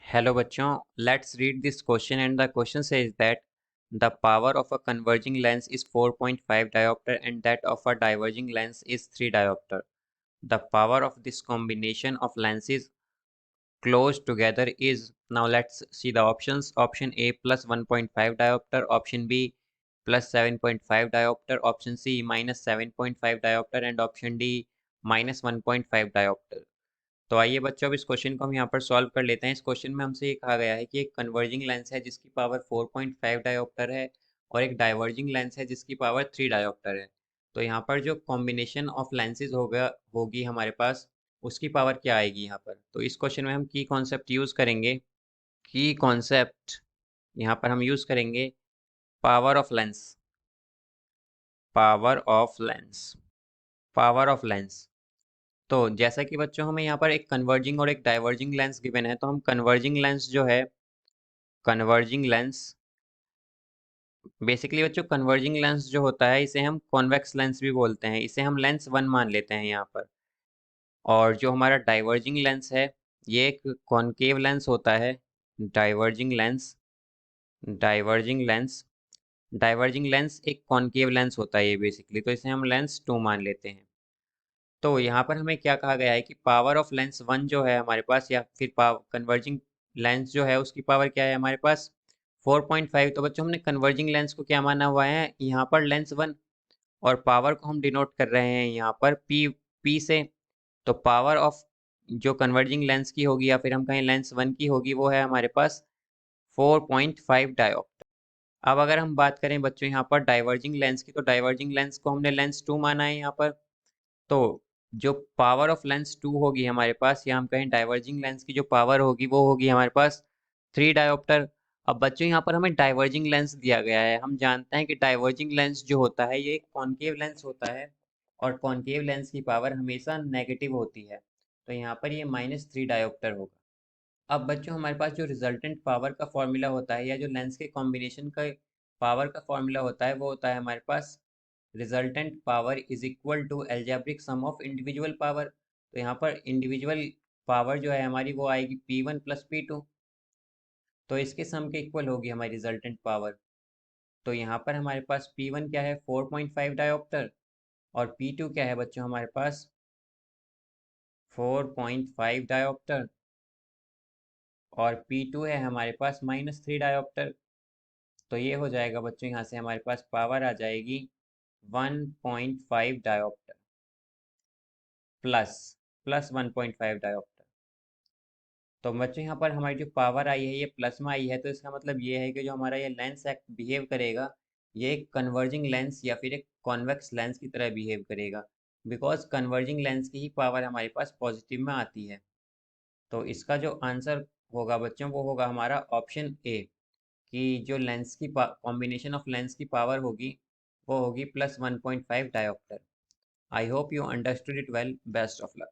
Hello बच्चों, let's read this question and the question says that the power of a converging lens is 4.5 diopter and that of a diverging lens is 3 diopter. The power of this combination of lenses close together is, now let's see the options. Option A plus 1.5 diopter, option B plus 7.5 diopter, option C minus 7.5 diopter and option D minus 1.5 diopter. तो आइए बच्चों अब इस question को हम यहाँ पर solve कर लेते हैं। इस क्वेश्चन में हमसे ये कहा गया है कि एक कन्वर्जिंग लेंस है जिसकी पावर 4.5 डायोप्टर है और एक डाइवर्जिंग लेंस है जिसकी पावर 3 डायोप्टर है। तो यहाँ पर जो कॉम्बिनेशन ऑफ लेंसेज होगी हमारे पास, उसकी पावर क्या आएगी यहाँ पर। तो इस क्वेश्चन में हम की कॉन्सेप्ट यूज़ करेंगे। की कॉन्सेप्ट यहाँ पर हम यूज़ करेंगे power of lens. Power of lens, power of lens. तो जैसा कि बच्चों हमें यहाँ पर एक कन्वर्जिंग और एक डाइवर्जिंग लेंस गिवन है, तो हम कन्वर्जिंग लेंस जो है, कन्वर्जिंग लेंस बेसिकली बच्चों कन्वर्जिंग लेंस जो होता है इसे हम कॉन्वेक्स लेंस भी बोलते हैं। इसे हम लेंस 1 मान लेते हैं यहाँ पर। और जो हमारा डाइवर्जिंग लेंस है ये एक कॉनकेव लेंस होता है। Diverging lens, diverging lens, diverging lens एक कॉनकेव लेंस होता है ये बेसिकली, तो इसे हम लेंस 2 मान लेते हैं। तो यहाँ पर हमें क्या कहा गया है कि पावर ऑफ लेंस 1 जो है हमारे पास, या फिर कन्वर्जिंग लेंस जो है उसकी पावर क्या है हमारे पास 4.5। तो बच्चों हमने कन्वर्जिंग लेंस को क्या माना हुआ है यहाँ पर लेंस 1, और पावर को हम डिनोट कर रहे हैं यहाँ पर पी से। तो पावर ऑफ जो कन्वर्जिंग लेंस की होगी या फिर हम कहें लेंस 1 की होगी वो है हमारे पास 4.5 डायोप्टर। अब अगर हम बात करें बच्चों यहाँ पर डाइवर्जिंग लेंस की, तो डाइवर्जिंग लेंस को हमने लेंस 2 माना है यहाँ पर। तो जो पावर ऑफ लेंस 2 होगी हमारे पास, या हम कहें डाइवर्जिंग लेंस की जो पावर होगी वो होगी हमारे पास 3 डायोप्टर। अब बच्चों यहाँ पर हमें डाइवर्जिंग लेंस दिया गया है। हम जानते हैं कि डाइवर्जिंग लेंस जो होता है ये एक कॉनकेव लेंस होता है और कॉनकेव लेंस की पावर हमेशा नेगेटिव होती है। तो यहाँ पर ये -3 डायोप्टर होगा। अब बच्चों हमारे पास जो रिजल्टेंट पावर का फॉर्मूला होता है या जो लेंस के कॉम्बिनेशन का पावर का फॉर्मूला होता है वो होता है हमारे पास resultant power is equal to algebraic sum of individual power. तो यहाँ पर इंडिविजुअल पावर जो है हमारी वो आएगी P1 प्लस P2, तो इसके सम के इक्वल होगी हमारी रिजल्टेंट पावर। तो यहाँ पर हमारे पास P1 क्या है 4.5 डायोप्टर और P2 क्या है बच्चों हमारे पास 4.5 डायोप्टर और P2 है हमारे पास -3 डायोप्टर। तो ये हो जाएगा बच्चों, यहाँ से हमारे पास पावर आ जाएगी 1.5 डायोप्टर प्लस प्लस 1.5 डायोप्टर। तो बच्चों यहाँ पर हमारी जो पावर आई है ये प्लस में आई है, तो इसका मतलब ये है कि जो हमारा ये लेंस बिहेव करेगा ये एक कन्वर्जिंग लेंस या फिर एक कॉन्वेक्स लेंस की तरह बिहेव करेगा, बिकॉज कन्वर्जिंग लेंस की ही पावर हमारे पास पॉजिटिव में आती है। तो इसका जो आंसर होगा बच्चों वो होगा हमारा ऑप्शन ए, कि जो लेंस की कॉम्बिनेशन ऑफ लेंस की पावर होगी वो होगी +1.5 dioptre. I hope you understood it well. Best of luck.